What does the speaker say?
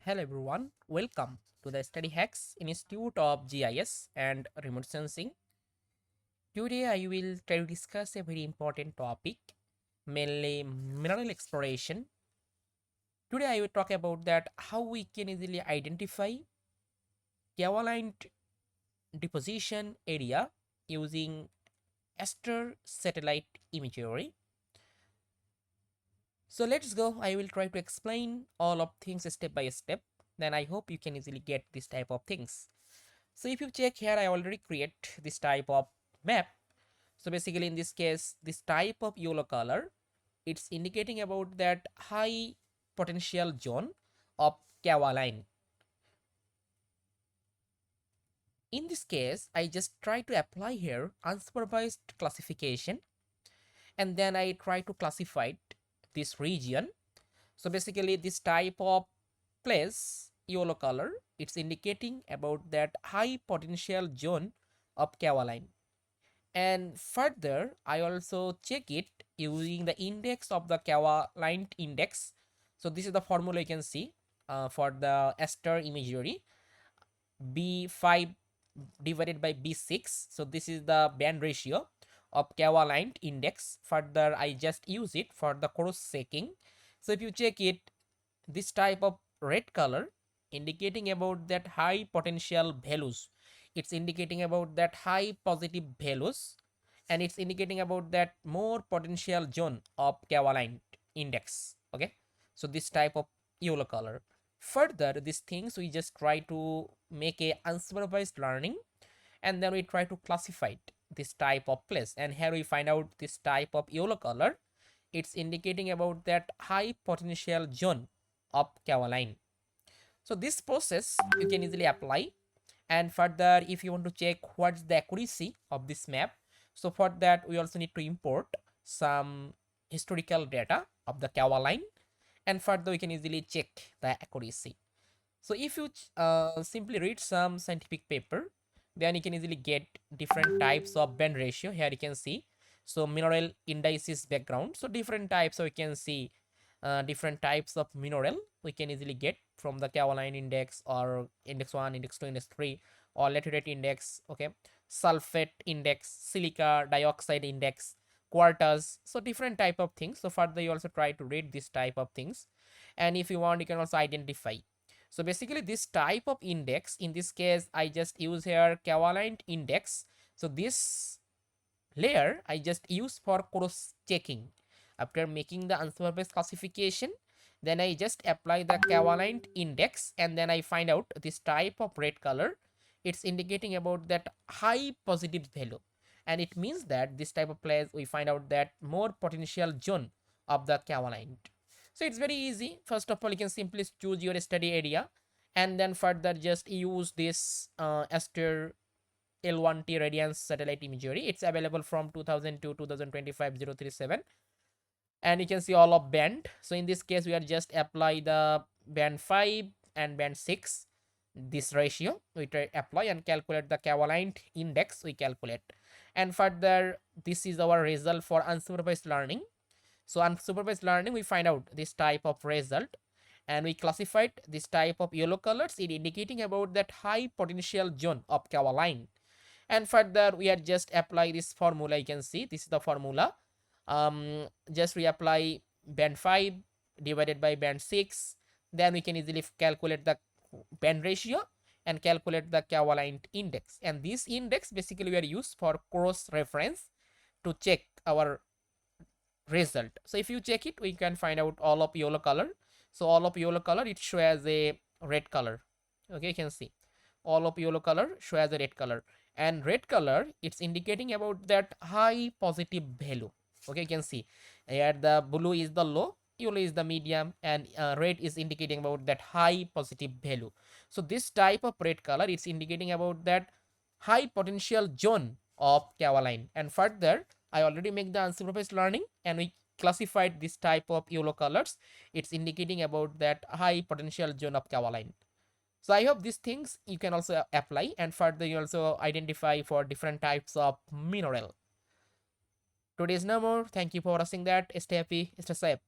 Hello everyone, welcome to the Study Hacks Institute of GIS and Remote Sensing. Today I will try to discuss a very important topic, mainly mineral exploration. Today I will talk about that how we can easily identify kaolinite deposition area using ASTER satellite imagery. So let's go. I will try to explain all of things step by step. Then I hope you can easily get this type of things. So if you check here, I already create this type of map. So basically in this case, this type of yellow color, it's indicating about that high potential zone of kaolinite. In this case, I just try to apply here unsupervised classification, and then I try to classify this region. So basically this type of place, yellow color, it's indicating about that high potential zone of kaolinite. And further, I also check it using the index of the Kaolinite index. So this is the formula you can see for the ASTER imagery, B5 divided by B6. So this is the band ratio of Kaolinite index. Further, I just use it for the cross checking. So if you check it, this type of red color indicating about that high potential values, it's indicating about that high positive values, and it's indicating about that more potential zone of kaolinite index. Okay, so this type of yellow color. Further, these things we just try to make a unsupervised learning, and then we try to classify this type of place, and here we find out this type of yellow color, it's indicating about that high potential zone of kaolinite. So this process you can easily apply. And further, if you want to check what's the accuracy of this map, so for that we also need to import some historical data of the kaolinite, and further we can easily check the accuracy. So if you simply read some scientific paper, then you can easily get different types of band ratio. Here you can see, so mineral indices background, so different types. So you can see different types of mineral we can easily get from the kaolinite index, or index 1, index 2, index 3, or laterite index. Okay, sulfate index, silica dioxide index, quarters, so different type of things. So further you also try to read this type of things, and if you want you can also identify. So basically this type of index, in this case I just use here kaolinite index. So this layer I just use for cross checking. After making the unsupervised classification, then I just apply the kaolinite index, and then I find out this type of red color, it's indicating about that high positive value, and it means that this type of place we find out that more potential zone of the kaolinite. So it's very easy. First of all, you can simply choose your study area, and then further just use this ASTER L1T radiance satellite imagery. It's available from 2000 to 2025 037, and you can see all of band. So in this case we are just apply the band 5 and band 6, this ratio we try apply and calculate the kaolinite index we calculate. And further, this is our result for unsupervised learning. So unsupervised learning we find out this type of result, and we classified this type of yellow colors, it indicating about that high potential zone of kaolinite. And further we are just apply this formula. You can see this is the formula. Just reapply band 5 divided by band 6, then we can easily calculate the band ratio and calculate the kaolinite index, and this index basically we are used for cross reference to check our result. So if you check it, we can find out all of yellow color. So all of yellow color it show as a red color. Okay, you can see all of yellow color show as a red color, and red color it's indicating about that high positive value. Okay, you can see here the blue is the low, yellow is the medium, and red is indicating about that high positive value. So this type of red color it's indicating about that high potential zone of kaolinite. And further, I already make the unsupervised learning, and we classified this type of yellow colors, it's indicating about that high potential zone of kaolinite. So I hope these things you can also apply, and further you also identify for different types of mineral. Today is no more. Thank you for watching that. Stay happy, stay safe.